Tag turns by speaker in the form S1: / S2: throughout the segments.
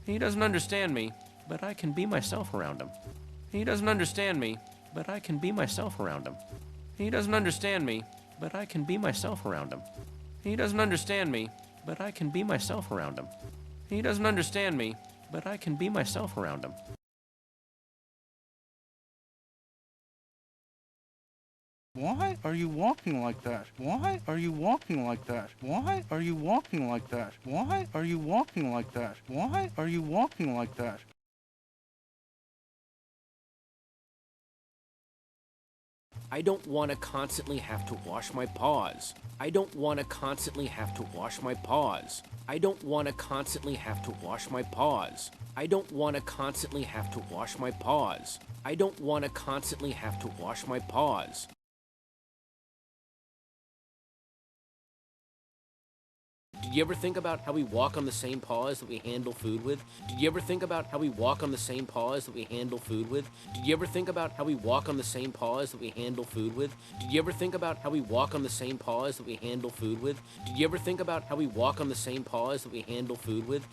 S1: He doesn't understand me, but I can be myself around him. He doesn't understand me, but I can be myself around him. He doesn't understand me, but I can be myself around him. He doesn't understand me, but I can be myself around him. He doesn't understand me, but I can be myself around him.
S2: Why are you walking like that? Why are you walking like that? Why are you walking like that? Why are you walking like that? Why are you walking like that?
S1: I don't want to constantly have to wash my paws. I don't want to constantly have to wash my paws. I don't want to constantly have to wash my paws. I don't want to constantly have to wash my paws. I don't want to constantly have to wash my paws. Did you ever think about how we walk on the same paws that we handle food with? Did you ever think about how we walk on the same paws that we handle food with? Did you ever think about how we walk on the same paws that we handle food with? Did you ever think about how we walk on the same paws that we handle food with? Did you ever think about how we walk on the same paws that we handle food with?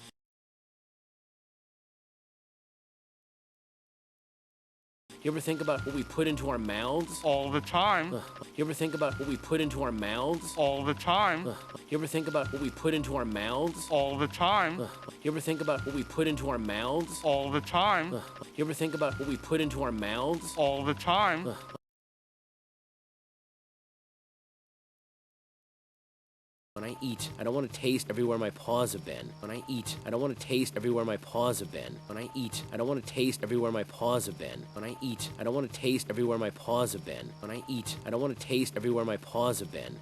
S1: You ever think about what we put into our mouths?
S2: All the time.
S1: You ever think about what we put into our mouths?
S2: All the time.
S1: You ever think about what we put into our mouths?
S2: All the time.
S1: You ever think about what we put into our mouths?
S2: All the time.
S1: You ever think about what we put into our mouths?
S2: All the time.
S1: When I eat, I don't want to taste everywhere my paws have been. When I eat, I don't want to taste everywhere my paws have been. When I eat, I don't want to taste everywhere my paws have been. When I eat, I don't want to taste everywhere my paws have been. When I eat, I don't want to taste everywhere my paws have been.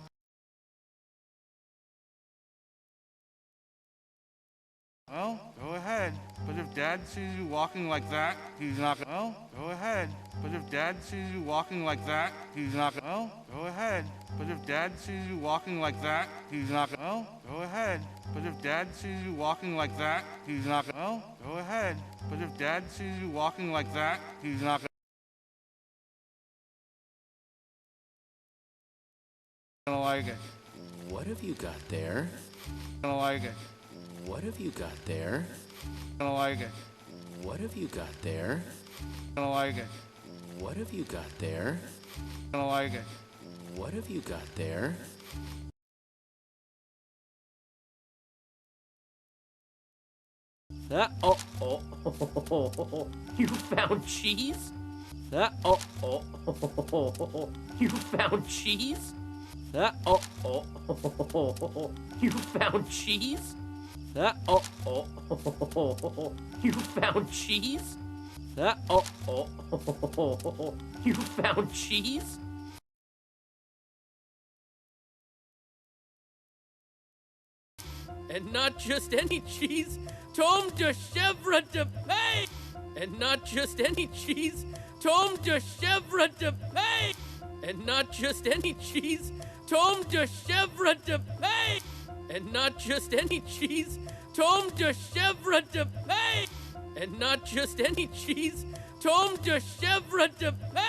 S2: Well, go ahead. But if Dad sees you walking like that, he's not gonna... Well, go ahead. But if Dad sees you walking like that, he's not gonna... Well, go ahead. But if Dad sees you walking like that, he's not gonna... Well, go ahead. But if Dad sees you walking like that, he's not gonna... Well, go ahead. But if Dad sees you walking like that, he's not gonna like it.
S1: What have you got there?
S2: Gonna like it.
S1: What have you got there?
S2: Gonna like it.
S1: What have you got there?
S2: Gonna like it.
S1: What have you got there?
S2: Gonna like it.
S1: What have you got there? You found cheese? You found cheese? You found cheese? You found cheese? You found cheese? And not just any cheese, Tome de chèvre de pain! And not just any cheese, Tome de chèvre de pain! And not just any cheese, Tome de chèvre de pain! And not just any cheese, Tome de chèvre de pain! And not just any cheese, Tome de chèvre de pain!